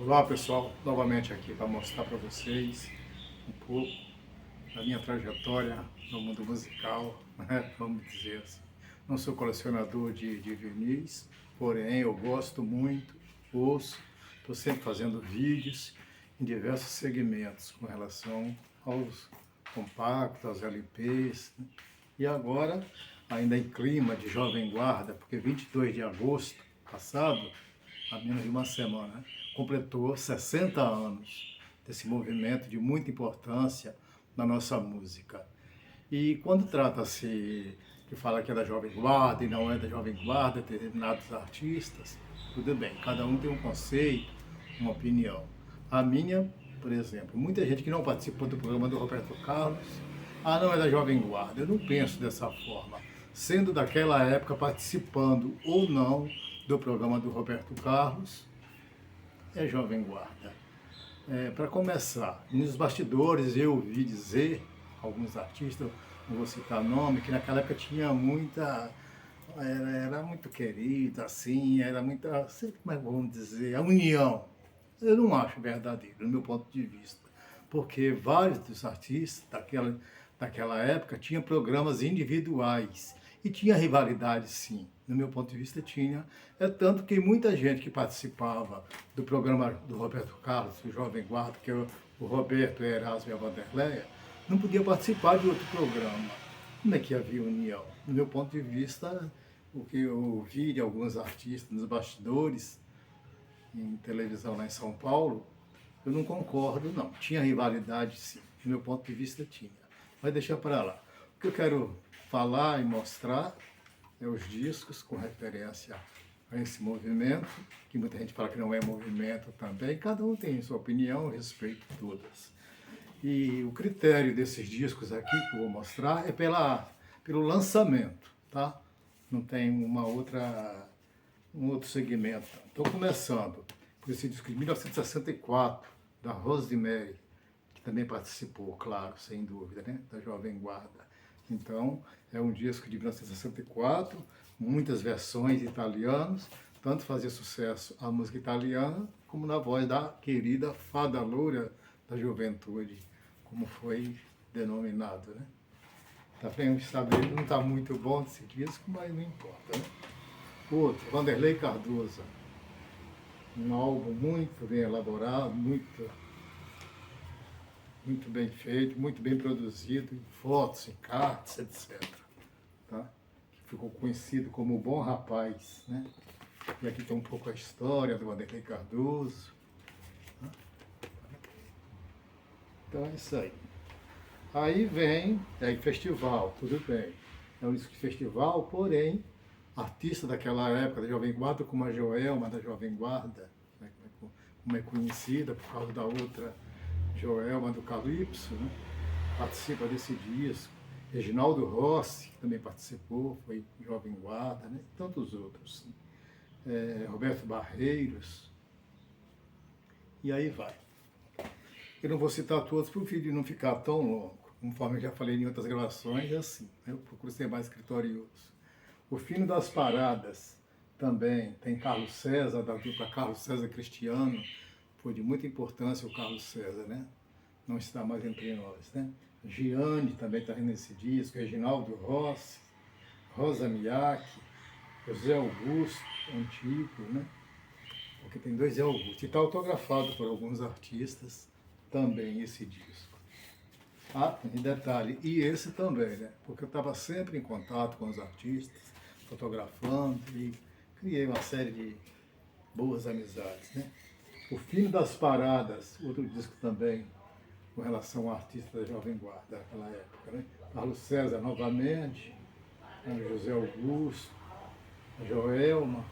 Olá pessoal, novamente aqui para mostrar para vocês um pouco da minha trajetória no mundo musical, né? Vamos dizer assim. Não sou colecionador de vinis, porém eu gosto muito, ouço, estou sempre fazendo vídeos em diversos segmentos com relação aos compactos, aos LPs, né? E agora, ainda em clima de Jovem Guarda, porque 22 de agosto passado, há menos de uma semana, completou 60 anos desse movimento de muita importância na nossa música. E quando trata-se que fala que é da Jovem Guarda e não é da Jovem Guarda, determinados artistas, tudo bem, cada um tem um conceito, uma opinião. A minha, por exemplo, muita gente que não participou do programa do Roberto Carlos, não é da Jovem Guarda. Eu não penso dessa forma. Sendo daquela época participando ou não do programa do Roberto Carlos, é Jovem Guarda. Para começar, nos bastidores eu ouvi dizer, alguns artistas, não vou citar nome, que naquela época tinha muita. Era muito querido, assim, era muita. Sei como é que vamos dizer, a união. Eu não acho verdadeiro, do meu ponto de vista. Porque vários dos artistas daquela época tinham programas individuais. E tinha rivalidade, sim. No meu ponto de vista, tinha. É tanto que muita gente que participava do programa do Roberto Carlos, do Jovem Guarda, que é o Roberto, Erasmo e a Vanderleia, não podia participar de outro programa. Como é que havia união? No meu ponto de vista, o que eu ouvi de alguns artistas nos bastidores, em televisão lá em São Paulo, eu não concordo, não. Tinha rivalidade, sim. Do meu ponto de vista, tinha. Mas deixa para lá. O que eu quero falar e mostrar é os discos com referência a esse movimento, que muita gente fala que não é movimento também. Cada um tem sua opinião, eu respeito todas. E o critério desses discos aqui que eu vou mostrar é pelo lançamento, tá? Não tem um outro segmento. Estou começando por esse disco de 1964, da Rosemary, que também participou, claro, sem dúvida, né? Da Jovem Guarda. Então, é um disco de 1964, muitas versões italianas, tanto fazia sucesso a música italiana, como na voz da querida Fada Loura da Juventude, como foi denominado, né? Tá bem, o saber não está muito bom desse disco, mas não importa, né? Outro, Vanderlei Cardoso, um álbum muito bem elaborado, muito bem feito, muito bem produzido, em fotos, em cartas, etc. Tá? Que ficou conhecido como o Bom Rapaz, né? E aqui tem um pouco a história do Vanderlei Cardoso. Tá? Então é isso aí. Aí vem, festival, tudo bem. É um disco de festival, porém, artista daquela época, da Jovem Guarda, como a Joelma, da Jovem Guarda, né, como é conhecida por causa da outra Joelma do Calypso, né, participa desse disco. Reginaldo Rossi, que também participou, foi Jovem Guarda, né, e tantos outros. Roberto Barreiros, e aí vai. Eu não vou citar todos para o vídeo não ficar tão longo. Conforme eu já falei em outras gravações, é assim. Eu procuro ser mais criterioso. O Fino das Paradas também tem Carlos César, da dupla Carlos César Cristiano. Foi de muita importância o Carlos César, né? Não está mais entre nós, né? Giane também está nesse disco, Reginaldo Rossi, Rosa Miyake, José Augusto, antigo, né? Porque tem dois Zé Augusto. E está autografado por alguns artistas também esse disco. E detalhe, e esse também, né? Porque eu estava sempre em contato com os artistas, fotografando e criei uma série de boas amizades, né? O Fim das Paradas, outro disco também, com relação ao artista da Jovem Guarda daquela época, né? Carlos César novamente, José Augusto, Joelma,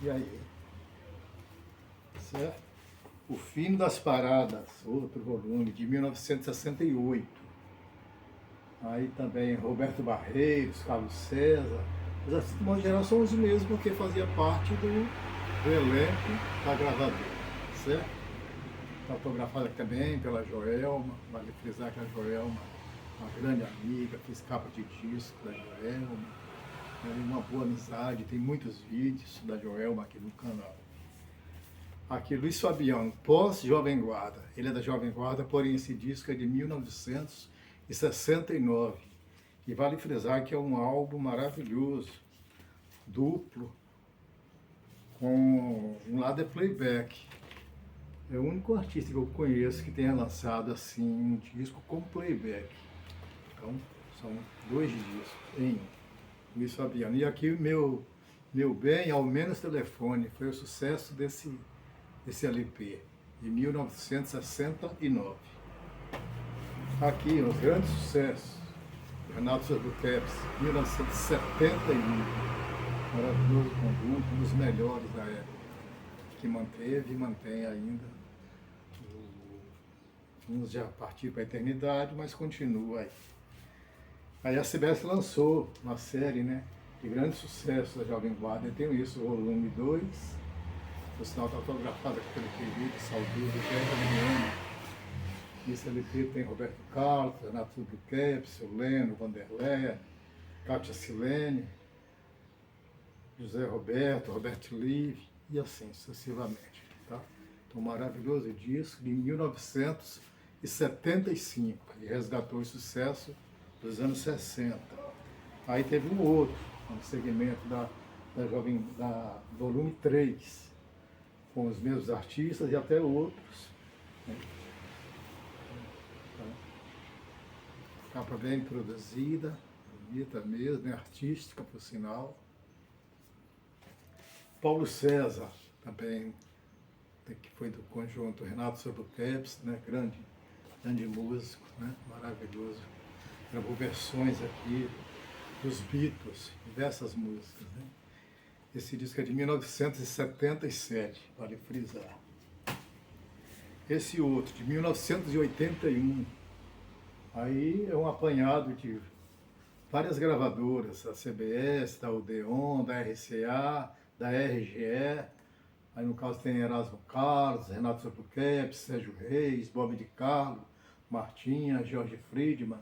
e aí, certo? O Fim das Paradas, outro volume, de 1968. Aí também Roberto Barreiros, Carlos César. Os artistas, de modo geral, são os mesmos, porque fazia parte do elenco da gravadora, certo? Está autografada também pela Joelma, vale frisar que a Joelma é uma grande amiga, fiz capa de disco da Joelma, uma boa amizade, tem muitos vídeos da Joelma aqui no canal. Aqui, Luiz Fabiano, pós-Jovem Guarda. Ele é da Jovem Guarda, porém esse disco é de 1969. E vale frisar que é um álbum maravilhoso, duplo, com um lado é playback. É o único artista que eu conheço que tenha lançado assim um disco com playback. Então, são 2 discos em um. Luiz Fabiano. E aqui meu bem, ao menos telefone, foi o sucesso desse LP, de 1969. Aqui, os grandes sucessos. Renato Sobuqueps, 1971. Maravilhoso conjunto, um dos melhores da época, que manteve e mantém ainda. Uns já partiram para a eternidade, mas continua aí. Aí a CBS lançou uma série, né, de grande sucesso da Jovem Guarda. Eu tenho isso, o volume 2. O sinal está autografado com aquele querido, saudoso Jair Adriano. Nesse LP tem Roberto Carlos, Renato Buquep, Seu Leno, Vanderléia, Kátia Silene, José Roberto, Roberto Live e assim sucessivamente. Tá? Então, um maravilhoso disco de 1975, e resgatou o sucesso dos anos 60. Aí teve um outro, um segmento da volume 3, com os mesmos artistas e até outros. Né? Capa bem produzida, bonita mesmo, né? Artística, por sinal. Paulo César, também, que foi do conjunto Renato Sobuqueps, né? Grande músico, né? Maravilhoso. Gravou versões aqui dos Beatles, diversas músicas. Né? Esse disco é de 1977, vale frisar. Esse outro, de 1981, aí é um apanhado de várias gravadoras, da CBS, da Odeon, da RCA, da RGE. Aí no caso tem Erasmo Carlos, Renato Sobuqueps, Sérgio Reis, Bob de Carlo, Martinha, Jorge Friedman,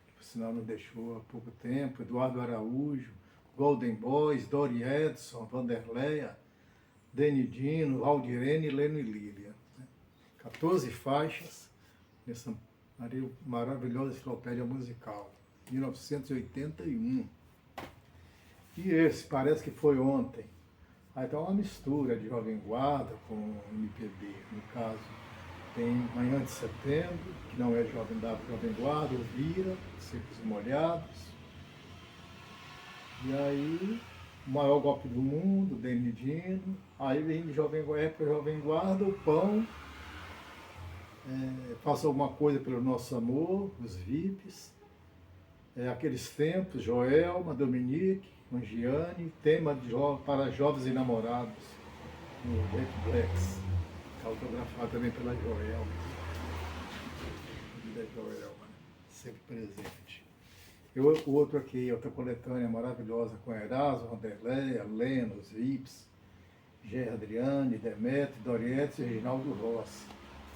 que por sinal nos deixou há pouco tempo, Eduardo Araújo, Golden Boys, Dori Edson, Vanderléia, Deni Dino, Aldirene, Leno e Lília. 14 faixas nessa maravilhosa enciclopédia musical, 1981. E esse, parece que foi ontem. Aí tá uma mistura de Jovem Guarda com MPB. No caso, tem Manhã de Setembro, que não é Jovem Guarda, Ouvira, Secos e Molhados. E aí, O Maior Golpe do Mundo, Deni Dino. Aí vem de Jovem Guarda, O Pão, Faça Alguma Coisa pelo Nosso Amor, Os VIPs. Aqueles Tempos, Joelma, Dominique, Angiane, Tema para Jovens e Namorados, no Jack Blacks, autografado também pela Joelma. Da Joelma, né? Sempre presente. O outro aqui, outra coletânea maravilhosa com Erasmo, Vanderléia, Leno, os Vips, G. Adriane, Demetrio, Dorietes e Reginaldo Rossi,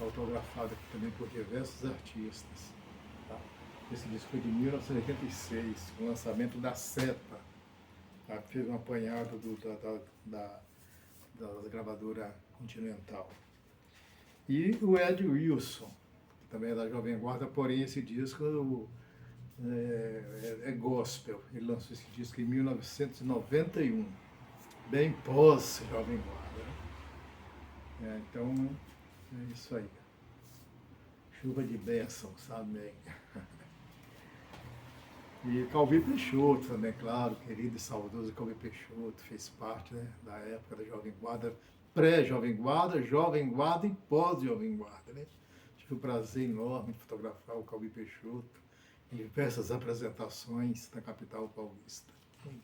autografado aqui também por diversos artistas. Tá? Esse disco foi de 1986, com o lançamento da Seta. Tá? Fez um apanhado da gravadora Continental. E o Ed Wilson, que também é da Jovem Guarda, porém esse disco é gospel. Ele lançou esse disco em 1991, bem pós-Jovem Guarda. Né? Então, é isso aí. Chuva de bênçãos, amém. E Calbi Peixoto também, claro, querido e saudoso Calbi Peixoto, fez parte, né, da época da Jovem Guarda, pré-Jovem Guarda, Jovem Guarda e pós-Jovem Guarda. Né? Tive o prazer enorme de fotografar o Calbi Peixoto em diversas apresentações na capital paulista. Em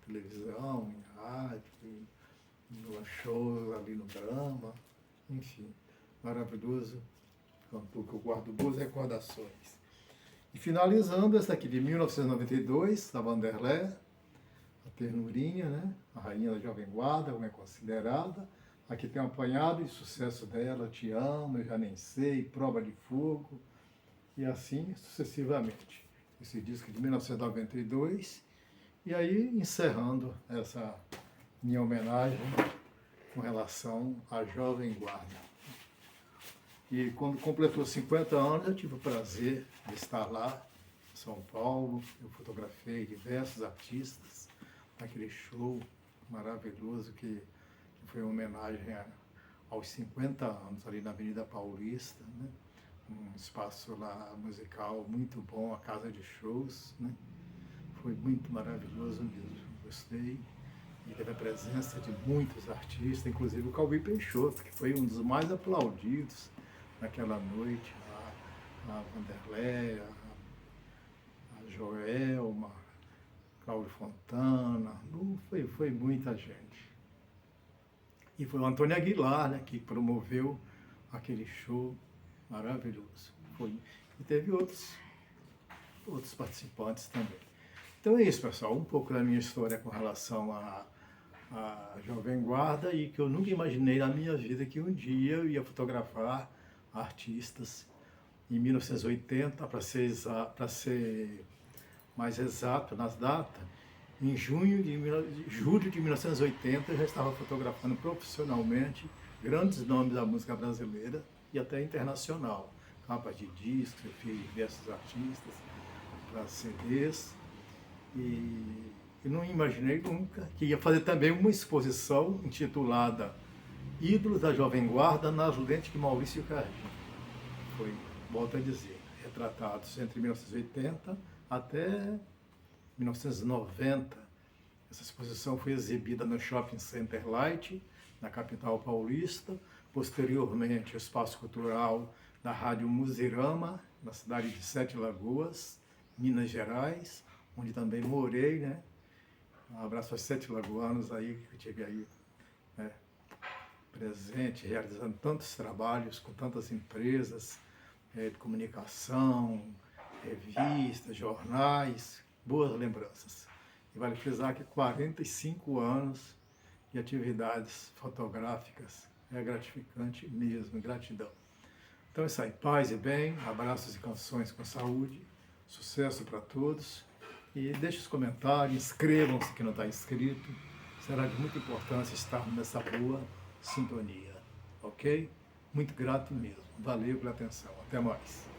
televisão, em rádio, em shows ali no Drama, enfim, maravilhoso, cantor que eu guardo boas recordações. E finalizando, essa aqui de 1992, da Vanderléia, a Ternurinha, né? A rainha da Jovem Guarda, como é considerada. Aqui tem um apanhado de sucesso dela, Te Amo, Eu Já Nem Sei, Prova de Fogo, e assim sucessivamente. Esse disco de 1992. E aí, encerrando essa minha homenagem com relação à Jovem Guarda. E quando completou 50 anos, eu tive o prazer de estar lá, em São Paulo. Eu fotografei diversos artistas naquele show maravilhoso que foi uma homenagem aos 50 anos, ali na Avenida Paulista, né? Um espaço lá musical muito bom, a casa de shows, né? Foi muito maravilhoso mesmo, gostei. E teve a presença de muitos artistas, inclusive o Calbi Peixoto, que foi um dos mais aplaudidos naquela noite, a Vanderléia, a Joelma, Cláudio Fontana, foi muita gente. E foi o Antônio Aguilar, né, que promoveu aquele show maravilhoso. Foi. E teve outros participantes também. Então é isso, pessoal, um pouco da minha história com relação à Jovem Guarda, e que eu nunca imaginei na minha vida que um dia eu ia fotografar artistas. Em 1980, para ser mais exato nas datas, em julho de 1980 eu já estava fotografando profissionalmente grandes nomes da música brasileira e até internacional. Capas de discos, eu fiz diversos artistas para CDs, e não imaginei nunca que ia fazer também uma exposição intitulada Ídolos da Jovem Guarda nas lentes de Maurício Cardim. Foi, volto a dizer, retratados entre 1980 até 1990. Essa exposição foi exibida no Shopping Center Light, na capital paulista. Posteriormente, o Espaço Cultural da Rádio Muzirama, na cidade de Sete Lagoas, Minas Gerais, onde também morei, né? Um abraço aos 7 lagoanos aí, que eu tive aí, né, presente, realizando tantos trabalhos com tantas empresas de comunicação, revistas, jornais, boas lembranças. E vale frisar que 45 anos de atividades fotográficas é gratificante mesmo, gratidão. Então é isso aí, paz e bem, abraços e canções com saúde, sucesso para todos. E deixe os comentários, inscrevam-se que não está inscrito. Será de muita importância estarmos nessa boa sintonia, ok? Muito grato mesmo. Valeu pela atenção. Até mais.